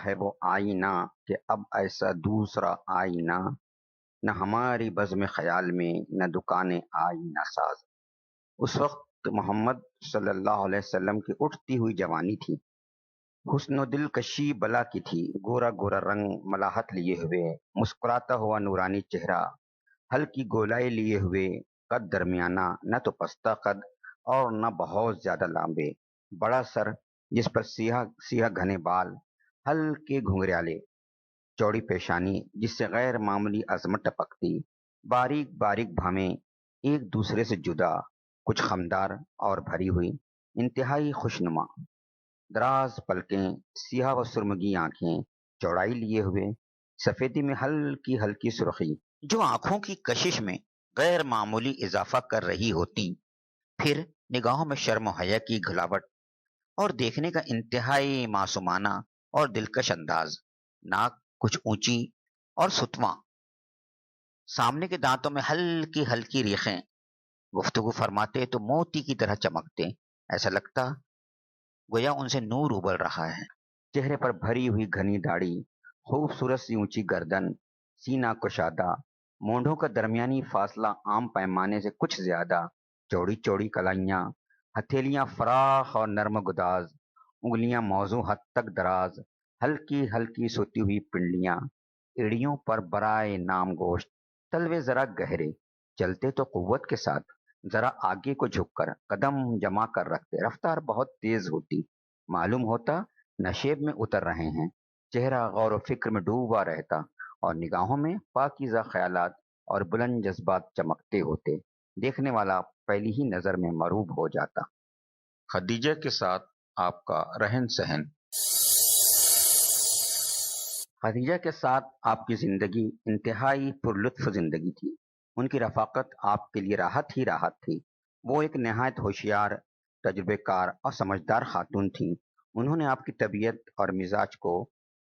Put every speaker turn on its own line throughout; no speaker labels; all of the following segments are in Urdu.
ہے وہ آئینہ کہ اب ایسا دوسرا آئینہ، نہ ہماری بزم خیال میں نہ دکانیں آئینہ ساز۔ اس وقت محمد صلی اللہ علیہ وسلم کی اٹھتی ہوئی جوانی تھی، حسن و دلکشی بلا کی تھی، گورا گورا رنگ ملاحت لیے ہوئے، مسکراتا ہوا نورانی چہرہ، ہلکی گولائی لیے ہوئے، قد درمیانہ، نہ تو پستہ قد اور نہ بہت زیادہ لامبے، بڑا سر جس پر سیاہ سیاہ گھنے بال، ہلکے گھنگریالے، چوڑی پیشانی جس سے غیر معمولی عظمت ٹپکتی، باریک باریک بھامیں ایک دوسرے سے جدا، کچھ خمدار اور بھری ہوئی، انتہائی خوشنما، دراز پلکیں، سیاہ و سرمگی آنکھیں، چوڑائی لیے ہوئے، سفیدی میں ہلکی ہلکی سرخی جو آنکھوں کی کشش میں غیر معمولی اضافہ کر رہی ہوتی، پھر نگاہوں میں شرم و حیا کی گھلاوٹ اور دیکھنے کا انتہائی معصومانہ اور دلکش انداز، ناک کچھ اونچی اور ستواں، سامنے کے دانتوں میں ہلکی ہلکی ریخیں، گفتگو فرماتے تو موتی کی طرح چمکتے، ایسا لگتا گویا ان سے نور ابل رہا ہے۔ چہرے پر بھری ہوئی گھنی داڑھی، خوبصورت سی اونچی گردن، سینہ کشادہ، مونڈھوں کا درمیانی فاصلہ عام پیمانے سے کچھ زیادہ، چوڑی چوڑی کلائیاں، ہتھیلیاں فراخ اور نرم گداز، انگلیاں موزوں حد تک دراز، ہلکی ہلکی سوتی ہوئی پنڈلیاں، ایڑیوں پر برائے نام گوشت، تلوے ذرا گہرے، چلتے تو قوت کے ساتھ، ذرا آگے کو جھک کر قدم جما کر رکھتے، رفتار بہت تیز ہوتی، معلوم ہوتا نشیب میں اتر رہے ہیں، چہرہ غور و فکر میں ڈوبا رہتا اور نگاہوں میں پاکیزہ خیالات اور بلند جذبات چمکتے ہوتے، دیکھنے والا پہلی ہی نظر میں مرعوب ہو جاتا۔ خدیجہ کے ساتھ آپ کا رہن سہن۔ خدیجہ کے ساتھ آپ کی زندگی انتہائی پرلطف زندگی تھی، ان کی رفاقت آپ کے لیے راحت ہی راحت تھی۔ وہ ایک نہایت ہوشیار، تجربے کار اور سمجھدار خاتون تھیں۔ انہوں نے آپ کی طبیعت اور مزاج کو،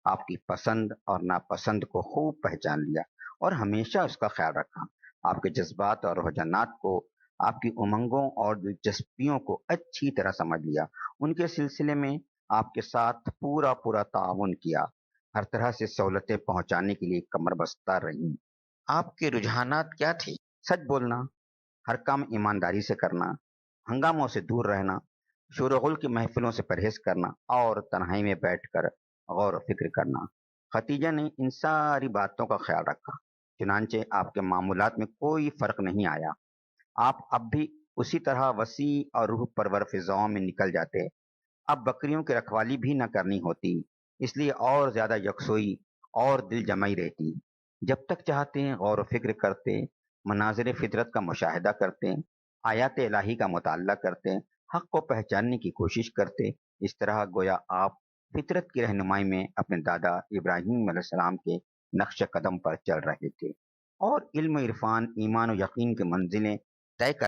آپ کی پسند اور ناپسند کو خوب پہچان لیا اور ہمیشہ اس کا خیال رکھا۔ آپ کے جذبات اور رجحانات کو، آپ کی امنگوں اور دلچسپیوں کو اچھی طرح سمجھ لیا۔ ان کے سلسلے میں آپ کے ساتھ پورا پورا تعاون کیا، ہر طرح سے سہولتیں پہنچانے کے لیے کمر بستہ رہیں۔ آپ کے رجحانات کیا تھے؟ سچ بولنا، ہر کام ایمانداری سے کرنا، ہنگاموں سے دور رہنا، شور و غل کی محفلوں سے پرہیز کرنا اور تنہائی میں بیٹھ کر غور و فکر کرنا۔ خدیجہ نے ان ساری باتوں کا خیال رکھا، چنانچہ آپ کے معمولات میں کوئی فرق نہیں آیا۔ آپ اب بھی اسی طرح وسیع اور روح پرور فضاؤں میں نکل جاتے۔ اب بکریوں کی رکھوالی بھی نہ کرنی ہوتی، اس لیے اور زیادہ یکسوئی اور دل جمعی رہتی۔ جب تک چاہتے غور و فکر کرتے، مناظر فطرت کا مشاہدہ کرتے، آیات الہی کا مطالعہ کرتے، حق کو پہچاننے کی کوشش کرتے، اس طرح گویا آپ فطرت کی رہنمائی میں اپنے دادا ابراہیم علیہ السلام کے نقش قدم پر چل رہے تھے اور علم و عرفان، ایمان و یقین کی منزلیں طے کر۔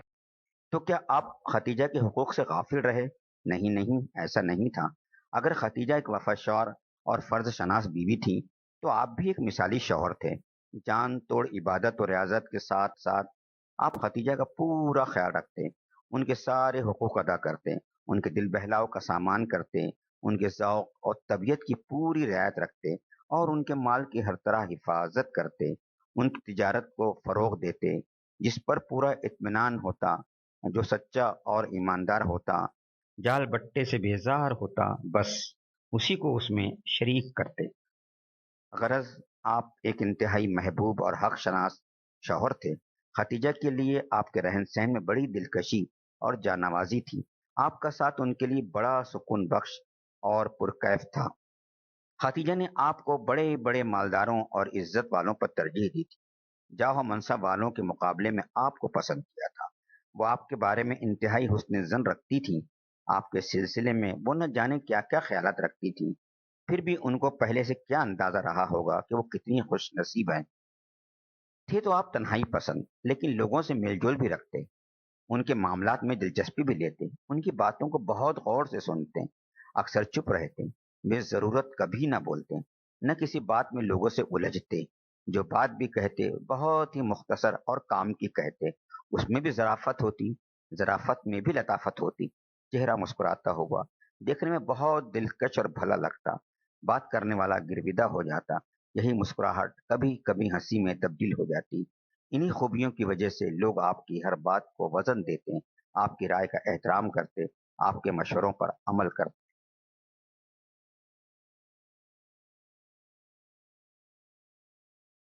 تو کیا آپ خدیجہ کے حقوق سے غافل رہے؟ نہیں نہیں، ایسا نہیں تھا۔ اگر خدیجہ ایک وفادار اور فرض شناس بیوی تھی تو آپ بھی ایک مثالی شوہر تھے۔ جان توڑ عبادت و ریاضت کے ساتھ ساتھ آپ خدیجہ کا پورا خیال رکھتے، ان کے سارے حقوق ادا کرتے، ان کے دل بہلاؤ کا سامان کرتے، ان کے ذوق اور طبیعت کی پوری رعایت رکھتے اور ان کے مال کی ہر طرح حفاظت کرتے، ان کی تجارت کو فروغ دیتے، جس پر پورا اطمینان ہوتا، جو سچا اور ایماندار ہوتا، جال بٹے سے بیزار ہوتا، بس اسی کو اس میں شریک کرتے۔ غرض آپ ایک انتہائی محبوب اور حق شناس شوہر تھے۔ خدیجہ کے لیے آپ کے رہن سہن میں بڑی دلکشی اور جانوازی تھی۔ آپ کا ساتھ ان کے لیے بڑا سکون بخش اور پرکیف تھا۔ خدیجہ نے آپ کو بڑے بڑے مالداروں اور عزت والوں پر ترجیح دی تھی، جاہ و منصب والوں کے مقابلے میں آپ کو پسند کیا تھا۔ وہ آپ کے بارے میں انتہائی حسن ظن رکھتی تھی، آپ کے سلسلے میں وہ نہ جانے کیا کیا خیالات رکھتی تھی، پھر بھی ان کو پہلے سے کیا اندازہ رہا ہوگا کہ وہ کتنی خوش نصیب ہیں۔ تھے تو آپ تنہائی پسند، لیکن لوگوں سے میل جول بھی رکھتے، ان کے معاملات میں دلچسپی بھی لیتے، ان کی باتوں کو بہت غور سے سنتے، اکثر چپ رہتے، بے ضرورت کبھی نہ بولتے، نہ کسی بات میں لوگوں سے الجھتے، جو بات بھی کہتے بہت ہی مختصر اور کام کی کہتے، اس میں بھی ظرافت ہوتی، ظرافت میں بھی لطافت ہوتی، چہرہ مسکراتا ہوا، دیکھنے میں بہت دلکش اور بھلا لگتا، بات کرنے والا گرویدہ ہو جاتا، یہی مسکراہٹ کبھی کبھی ہنسی میں تبدیل ہو جاتی۔ انہی خوبیوں کی وجہ سے لوگ آپ کی ہر بات کو وزن دیتے، آپ کی رائے کا احترام کرتے، آپ کے مشوروں پر عمل کرتے۔